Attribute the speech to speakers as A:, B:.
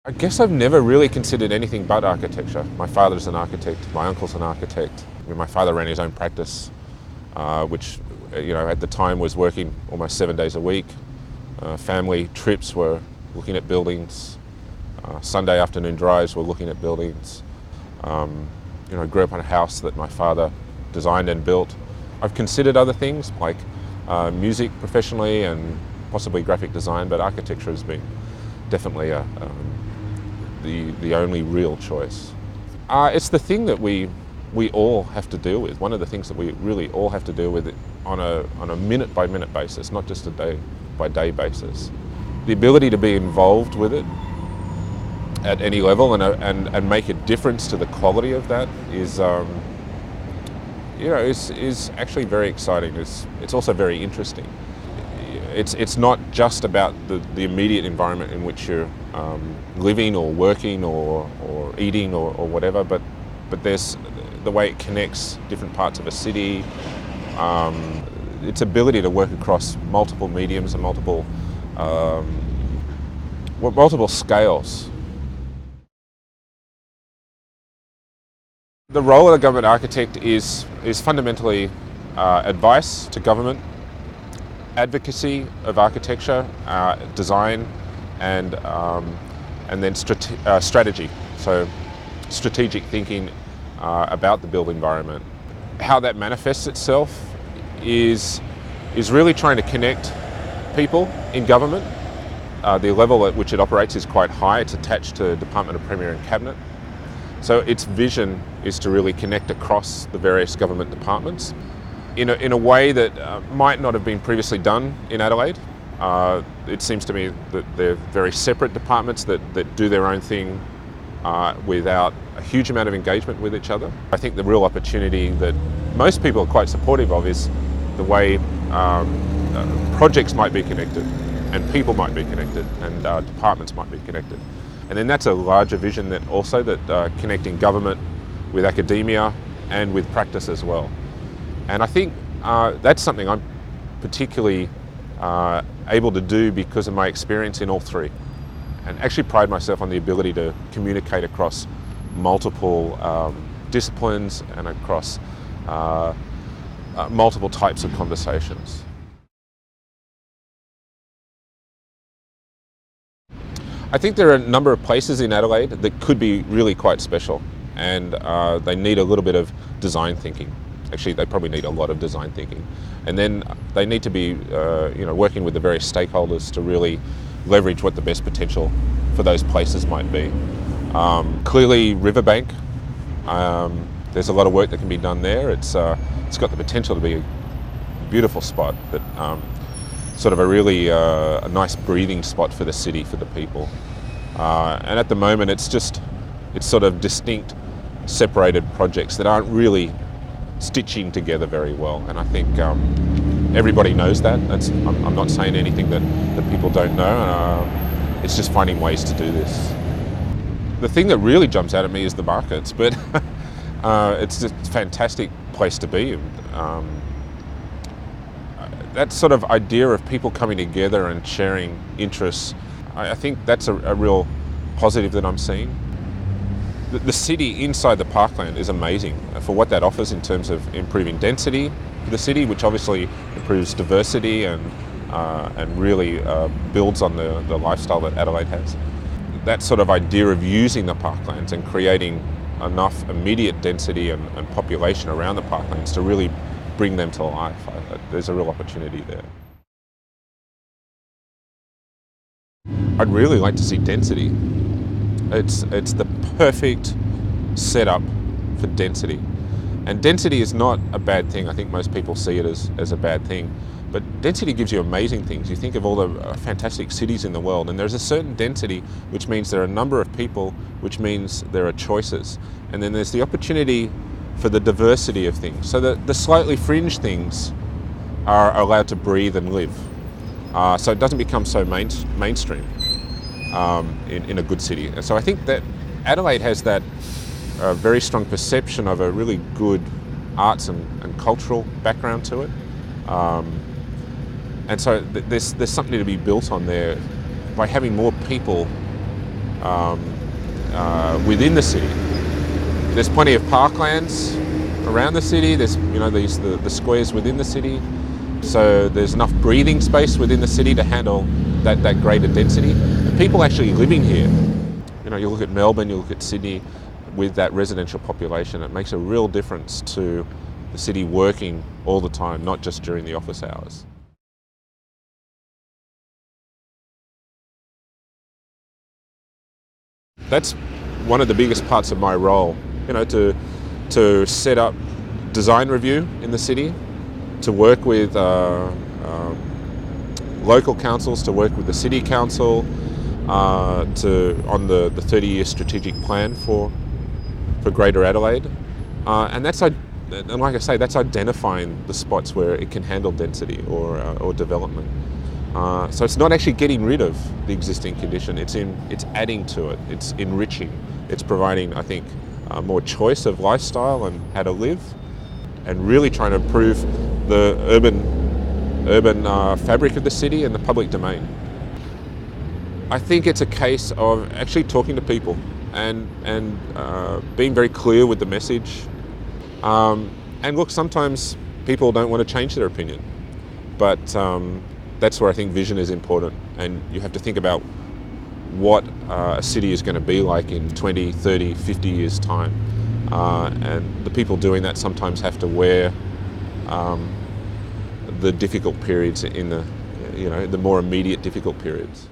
A: I guess I've never really considered anything but architecture. My father's an architect, my uncle's an architect. My father ran his own practice, which at the time was working almost 7 days a week. Family trips were looking at buildings. Sunday afternoon drives were looking at buildings. I grew up in a house that my father designed and built. I've considered other things like music professionally and possibly graphic design, but architecture has been definitely the only real choice. It's the thing that we all have to deal with. One of the things that we really all have to deal with on a minute by minute basis, not just a day by day basis. The ability to be involved with it at any level and make a difference to the quality of that is actually very exciting. It's also very interesting. It's not just about the immediate environment in which you're living or working or eating or whatever, but there's the way it connects different parts of a city, its ability to work across multiple mediums and multiple scales. The role of the government architect is fundamentally advice to government, advocacy of architecture, design, and then strategy. So strategic thinking about the built environment. How that manifests itself is really trying to connect people in government. The level at which it operates is quite high. It's attached to Department of Premier and Cabinet. So its vision is to really connect across the various government departments in a way that might not have been previously done in Adelaide. It seems to me that they're very separate departments that do their own thing without a huge amount of engagement with each other. I think the real opportunity that most people are quite supportive of is the way projects might be connected and people might be connected and departments might be connected. And then that's a larger vision that connecting government with academia and with practice as well. And I think that's something I'm particularly able to do because of my experience in all three, and actually pride myself on the ability to communicate across multiple disciplines and across multiple types of conversations. I think there are a number of places in Adelaide that could be really quite special, and they need a little bit of design thinking. Actually, they probably need a lot of design thinking. And then they need to be working with the various stakeholders to really leverage what the best potential for those places might be. Clearly, Riverbank, there's a lot of work that can be done there. It's got the potential to be a beautiful spot, but sort of a nice breathing spot for the city, for the people. And at the moment, it's sort of distinct, separated projects that aren't really stitching together very well. And I think everybody knows that. I'm not saying anything that people don't know. It's just finding ways to do this. The thing that really jumps out at me is the markets, but it's just a fantastic place to be. That sort of idea of people coming together and sharing interests, I think that's a real positive that I'm seeing. The city inside the parkland is amazing for what that offers in terms of improving density for the city, which obviously improves diversity and really builds on the lifestyle that Adelaide has. That sort of idea of using the parklands and creating enough immediate density and population around the parklands to really bring them to life. There's a real opportunity there. I'd really like to see density. It's the perfect setup for density. And density is not a bad thing. I think most people see it as a bad thing. But density gives you amazing things. You think of all the fantastic cities in the world, and there's a certain density, which means there are a number of people, which means there are choices. And then there's the opportunity for the diversity of things. So that the slightly fringe things are allowed to breathe and live. So it doesn't become so mainstream in a good city. So I think that Adelaide has that very strong perception of a really good arts and cultural background to it. And so there's something to be built on there by having more people within the city. There's plenty of parklands around the city. There's the squares within the city, so there's enough breathing space within the city to handle that greater density. And people actually living here. You look at Melbourne, you look at Sydney, with that residential population, it makes a real difference to the city working all the time, not just during the office hours. That's one of the biggest parts of my role, to set up design review in the city, to work with local councils, to work with the city council, on the 30-year strategic plan for Greater Adelaide, and like I say, that's identifying the spots where it can handle density or development. So it's not actually getting rid of the existing condition, it's adding to it, it's enriching, it's providing, I think, more choice of lifestyle and how to live, and really trying to improve the urban fabric of the city and the public domain. I think it's a case of actually talking to people and being very clear with the message. And look, sometimes people don't want to change their opinion, but that's where I think vision is important, and you have to think about what a city is going to be like in 20, 30, 50 years' time. And the people doing that sometimes have to wear the difficult periods in the more immediate difficult periods.